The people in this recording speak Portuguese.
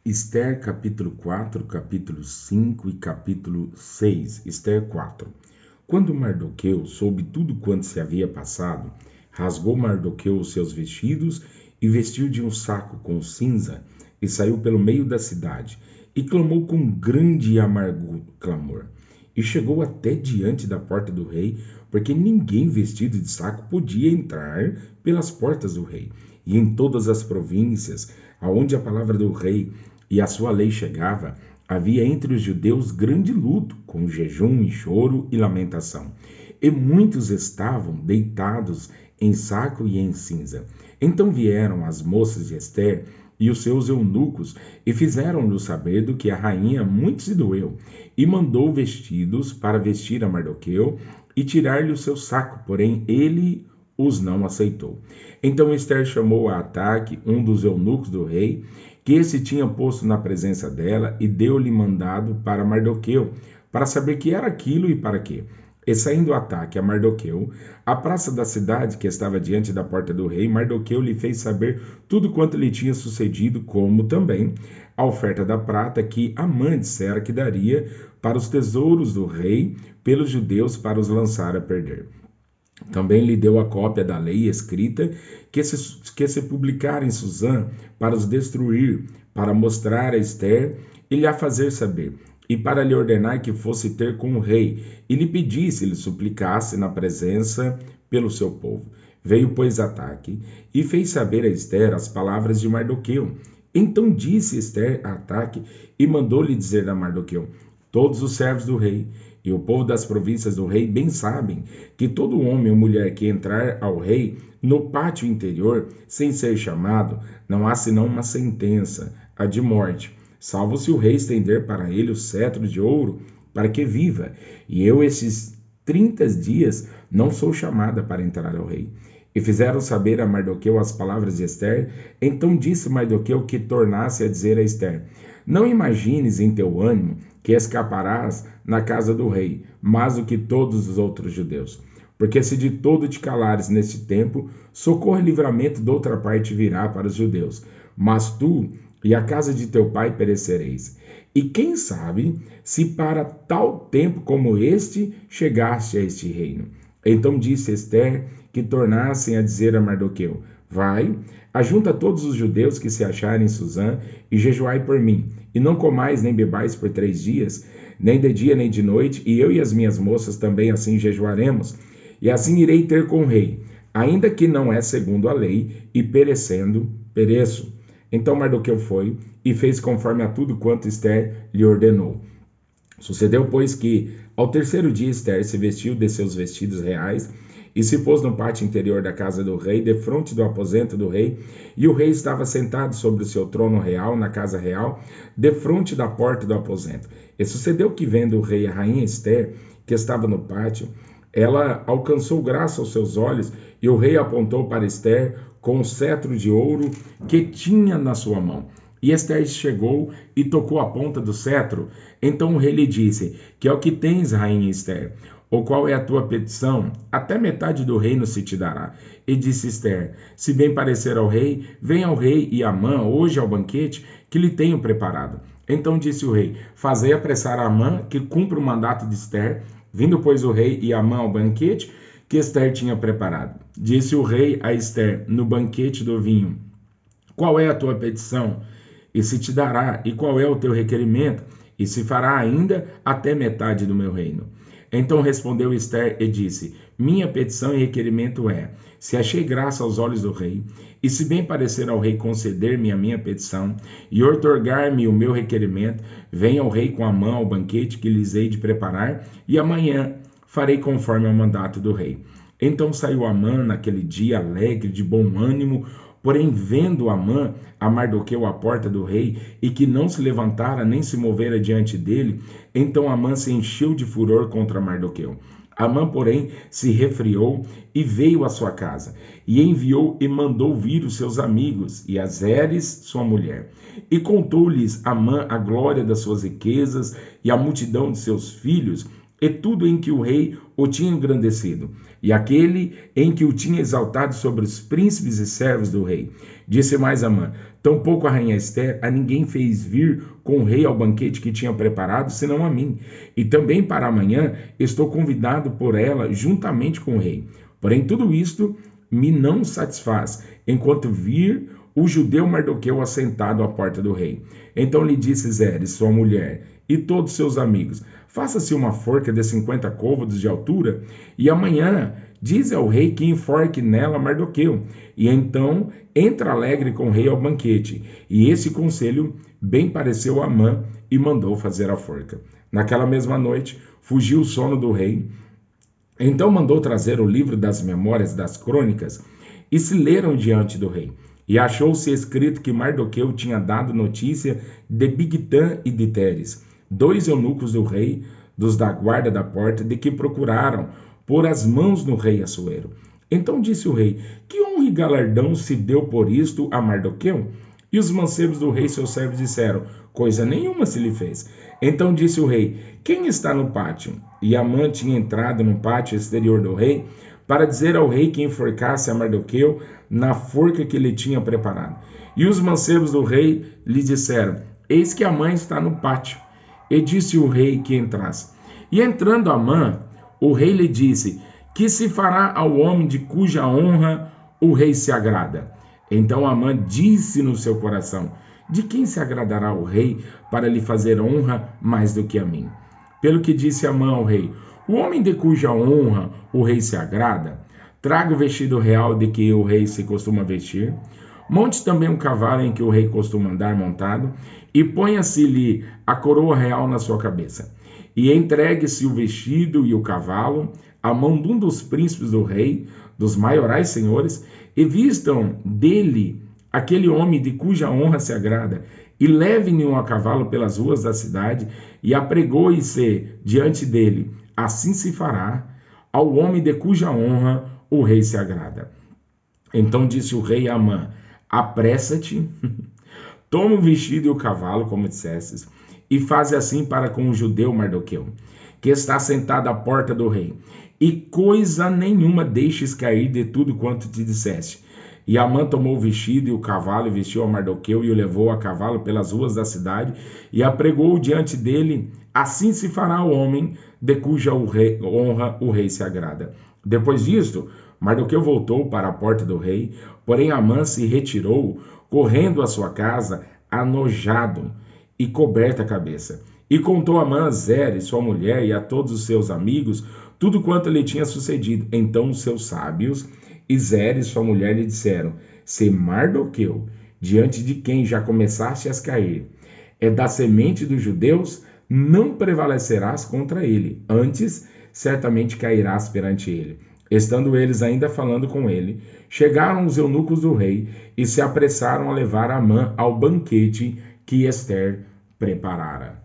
Esther capítulo 4, capítulo 5 e capítulo 6. Esther 4. Quando Mardoqueu soube tudo quanto se havia passado, rasgou Mardoqueu os seus vestidos e vestiu de um saco com cinza e saiu pelo meio da cidade e clamou com grande e amargo clamor. E chegou até diante da porta do rei, porque ninguém vestido de saco podia entrar pelas portas do rei. E em todas as províncias, aonde a palavra do rei e a sua lei chegava, havia entre os judeus grande luto, com jejum e choro e lamentação. E muitos estavam deitados em saco e em cinza. Então vieram as moças de Esther e os seus eunucos, e fizeram-lhe saber do que a rainha muito se doeu, e mandou vestidos para vestir a Mardoqueu e tirar-lhe o seu saco, porém ele os não aceitou. Então Esther chamou a Ataque, um dos eunucos do rei, que esse tinha posto na presença dela, e deu-lhe mandado para Mardoqueu, para saber que era aquilo e para quê. E saindo o Ataque a Mardoqueu, a praça da cidade que estava diante da porta do rei, Mardoqueu lhe fez saber tudo quanto lhe tinha sucedido, como também a oferta da prata que Amã dissera que daria para os tesouros do rei pelos judeus para os lançar a perder. Também lhe deu a cópia da lei escrita que se publicara em Susã para os destruir, para mostrar a Esther e lhe a fazer saber, e para lhe ordenar que fosse ter com o rei, e lhe pedisse, lhe suplicasse na presença pelo seu povo. Veio, pois, Ataque, e fez saber a Esther as palavras de Mardoqueu. Então disse Esther a Ataque, e mandou-lhe dizer a Mardoqueu: todos os servos do rei e o povo das províncias do rei bem sabem que todo homem ou mulher que entrar ao rei no pátio interior, sem ser chamado, não há senão uma sentença, a de morte, salvo se o rei estender para ele o cetro de ouro, para que viva. E eu, esses 30 dias, não sou chamada para entrar ao rei. E fizeram saber a Mardoqueu as palavras de Esther. Então disse Mardoqueu que tornasse a dizer a Esther: não imagines em teu ânimo que escaparás na casa do rei, mais do que todos os outros judeus. Porque se de todo te calares neste tempo, socorro e livramento de outra parte virá para os judeus. Mas tu e a casa de teu pai perecereis. E quem sabe se para tal tempo como este chegaste a este reino. Então disse Esther que tornassem a dizer a Mardoqueu: vai, ajunta todos os judeus que se acharem em Susã e jejuai por mim, e não comais nem bebais por 3 dias, nem de dia nem de noite, e eu e as minhas moças também assim jejuaremos, e assim irei ter com o rei, ainda que não é segundo a lei, e perecendo, pereço. Então Mardoqueu foi e fez conforme a tudo quanto Esther lhe ordenou. Sucedeu, pois, que ao 3º dia Esther se vestiu de seus vestidos reais e se pôs no pátio interior da casa do rei, defronte do aposento do rei, e o rei estava sentado sobre o seu trono real, na casa real, defronte da porta do aposento. E sucedeu que, vendo o rei e a rainha Esther, que estava no pátio, ela alcançou graça aos seus olhos, e o rei apontou para Esther com o cetro de ouro que tinha na sua mão. E Esther chegou e tocou a ponta do cetro. Então o rei lhe disse: que é o que tens, rainha Esther? Ou qual é a tua petição? Até metade do reino se te dará. E disse Esther: se bem parecer ao rei, venha ao rei e Amã hoje ao banquete que lhe tenho preparado. Então disse o rei: fazei apressar a Amã que cumpra o mandato de Esther. Vindo, pois, o rei e Amã ao banquete que Esther tinha preparado. Disse o rei a Esther no banquete do vinho: qual é a tua petição? E se te dará, e qual é o teu requerimento? E se fará ainda até metade do meu reino. Então respondeu Esther e disse: minha petição e requerimento é: se achei graça aos olhos do rei, e se bem parecer ao rei conceder-me a minha petição, e outorgar-me o meu requerimento, venha ao rei com Amã ao banquete que lhes hei de preparar, e amanhã farei conforme ao mandato do rei. Então saiu Amã naquele dia alegre, de bom ânimo. Porém, vendo Amã a Mardoqueu à porta do rei, e que não se levantara nem se movera diante dele, então Amã se encheu de furor contra Mardoqueu. Amã, porém, se refriou e veio à sua casa, e enviou e mandou vir os seus amigos, e a Zeres, sua mulher. E contou-lhes Amã a glória das suas riquezas e a multidão de seus filhos, e tudo em que o rei o tinha engrandecido, e aquele em que o tinha exaltado sobre os príncipes e servos do rei. Disse mais Amã: tampouco a rainha Ester a ninguém fez vir com o rei ao banquete que tinha preparado, senão a mim. E também para amanhã estou convidado por ela juntamente com o rei. Porém tudo isto me não satisfaz, enquanto vir o judeu Mardoqueu assentado à porta do rei. Então lhe disse Zeres, sua mulher, e todos seus amigos: faça-se uma forca de 50 côvados de altura, e amanhã dize ao rei que enforque nela Mardoqueu, e então entra alegre com o rei ao banquete. E esse conselho bem pareceu a Amã, e mandou fazer a forca. Naquela mesma noite fugiu o sono do rei. Então mandou trazer o livro das memórias das crônicas, e se leram diante do rei. E achou-se escrito que Mardoqueu tinha dado notícia de Bigtã e de Teres, 2 eunucos do rei, dos da guarda da porta, de que procuraram pôr as mãos no rei Assuero. Então disse o rei: que honra e galardão se deu por isto a Mardoqueu? E os mancebos do rei, seus servos, disseram: coisa nenhuma se lhe fez. Então disse o rei: quem está no pátio? E Amã tinha entrado no pátio exterior do rei, para dizer ao rei que enforcasse a Mardoqueu na forca que lhe tinha preparado. E os mancebos do rei lhe disseram: eis que Amã está no pátio. E disse o rei que entrasse. E entrando Amã, o rei lhe disse: que se fará ao homem de cuja honra o rei se agrada? Então Amã disse no seu coração: de quem se agradará o rei para lhe fazer honra mais do que a mim? Pelo que disse Amã ao rei: o homem de cuja honra o rei se agrada, traga o vestido real de que o rei se costuma vestir, monte também um cavalo em que o rei costuma andar montado, e ponha-se-lhe a coroa real na sua cabeça. E entregue-se o vestido e o cavalo à mão de um dos príncipes do rei, dos maiorais senhores, e vistam dele aquele homem de cuja honra se agrada, e levem-no a cavalo pelas ruas da cidade, e apregoe-se diante dele. Assim se fará ao homem de cuja honra o rei se agrada. Então disse o rei a Amã: apressa-te, toma o vestido e o cavalo, como dissestes, e faze assim para com o judeu Mardoqueu, que está sentado à porta do rei, e coisa nenhuma deixes cair de tudo quanto te disseste. E Amã tomou o vestido e o cavalo, e vestiu a Mardoqueu, e o levou a cavalo pelas ruas da cidade, e apregou-o diante dele. Assim se fará o homem de cuja honra o rei se agrada. Depois disto, Mardoqueu voltou para a porta do rei, porém Amã se retirou, correndo à sua casa, anojado e coberta a cabeça. E contou Amã a Zeres, sua mulher, e a todos os seus amigos, tudo quanto lhe tinha sucedido. Então os seus sábios e Zeres, sua mulher, lhe disseram: se Mardoqueu, diante de quem já começaste a cair, é da semente dos judeus, não prevalecerás contra ele, antes certamente cairás perante ele. Estando eles ainda falando com ele, chegaram os eunucos do rei e se apressaram a levar Amã ao banquete que Ester preparara.